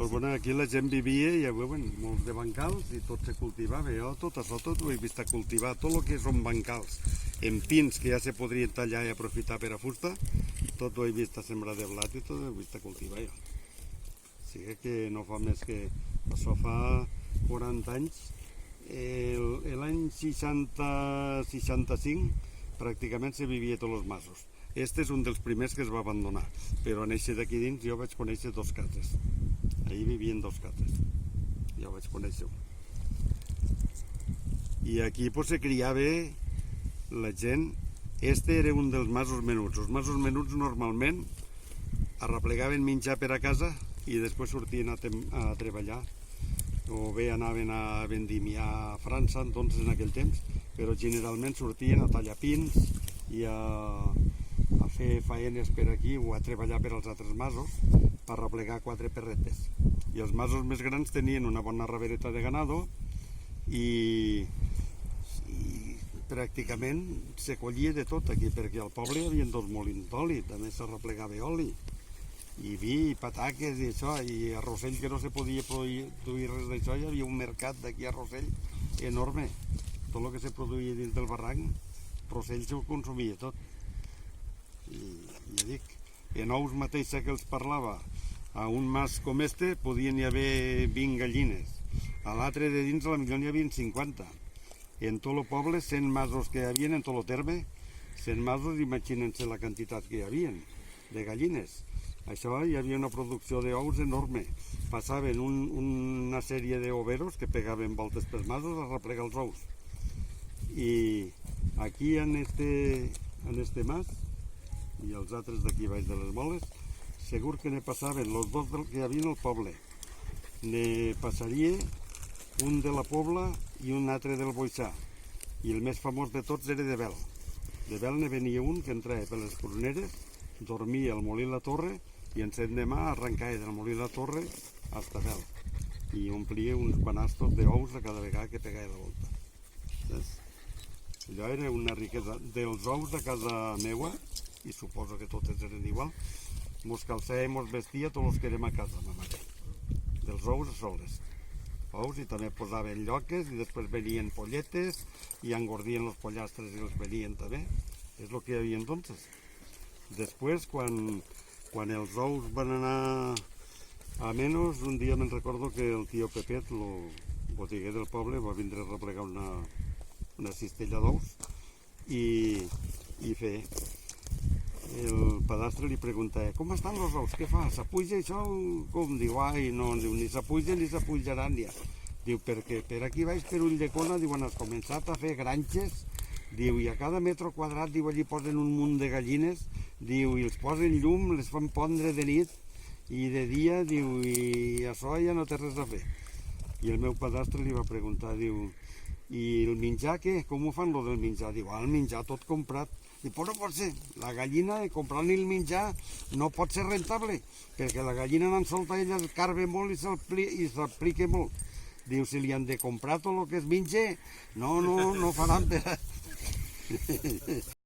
Pues bueno, aquí la gent vivia i hi havia molts de bancals i tot se cultivava. Jo tot això tot ho he vist a cultivar. Tot el que són bancals en pins que ja se podrien tallar i aprofitar per a fusta, tot ho he vist a sembrar de blat i tot ho he vist a cultivar jo. O sigui que no fa més que... Això fa 40 anys. L'any 60-65 pràcticament se vivia a tots els masos. Este és un dels primers que es va abandonar, però a néixer d'aquí dins jo vaig conèixer 2 cases. Ahí vivien 2 cases. Jo vaig conèixer-ho. I aquí pues, se criava la gent. Este era un dels masos menuts. Els masos menuts normalment arreplegaven menjar per a casa i després sortien a treballar. O bé anaven a vendimiar a França, entonces, en aquell temps, però generalment sortien a tallar pins i a fer faenes per aquí o a treballar per als altres masos per replegar 4 perretes. I els masos més grans tenien una bona ravereta de ganado i pràcticament se collia de tot aquí, perquè al poble hi havia 2 molins d'oli, també se replegava oli, i vi, i pataques i això, i a Rossell que no se podia produir res d'això, hi havia un mercat d'aquí a Rossell enorme. Tot el que se produïa dins del barranc, Rossell s'ho consumia tot. I ja dic, en ous mateixa que els parlava, a un mas com este podien hi haver 20 gallines, a l'altre de dins a la millor n'hi havia 50. En tot el poble, 100 masos que hi havia en tot el terme, 100 masos, imaginen-se la quantitat que hi havia de gallines. Això hi havia una producció d'ous enorme. Passaven una sèrie d'overos que pegaven voltes pels masos a replegar els ous. I aquí en este mas, i els altres d'aquí baix de les moles, segur que ne passaven els 2 que hi havia al poble. Ne passaria un de la Pobla i un altre del Boixà. I el més famós de tots era de Bel. De Bel ne venia un que entrava per les Pruneres, dormia al Molí la Torre i en set de mà arrencava del Molí la Torre hasta Bel. I omplia uns panastos d'ous a cada vegada que pegava la volta. Allò era una riquesa. Dels ous de casa meua, i suposo que totes eren igual, mos calçava i mos vestia tots els que érem a casa, ma mare. Dels ous a soles. Ous, i també posaven lloques, i després venien polletes, i engordien els pollastres i els venien també. És el que hi havia entonces. Després, quan els ous van anar a menys, un dia me'n recordo que el tio Pepet, el botiguer del poble, va vindre a replegar una cistella d'ous i fer. El padastre li preguntava, com estan els ous? Què fa? S'apuja això? Com? Diu, ai, no, ni s'apuja ni s'apujaran ja. Diu, perquè per aquí baix, per Ulldecona, diuen, has començat a fer granges, diu, i a cada metre quadrat, diu, allí posen un munt de gallines, diu, i els posen llum, les fan pondre de nit, i de dia, diu, i això ja no té res a fer. I el meu padastre li va preguntar, diu, i el menjar què? Com ho fan, lo del menjar? Diu, el menjar tot comprat. Diu, però no pot ser, la gallina, comprant-li el menjar, no pot ser rentable, perquè la gallina n'en solta ella, es carve molt i s'aplica molt. Diu, si li han de comprar tot el que es menja, no faran per...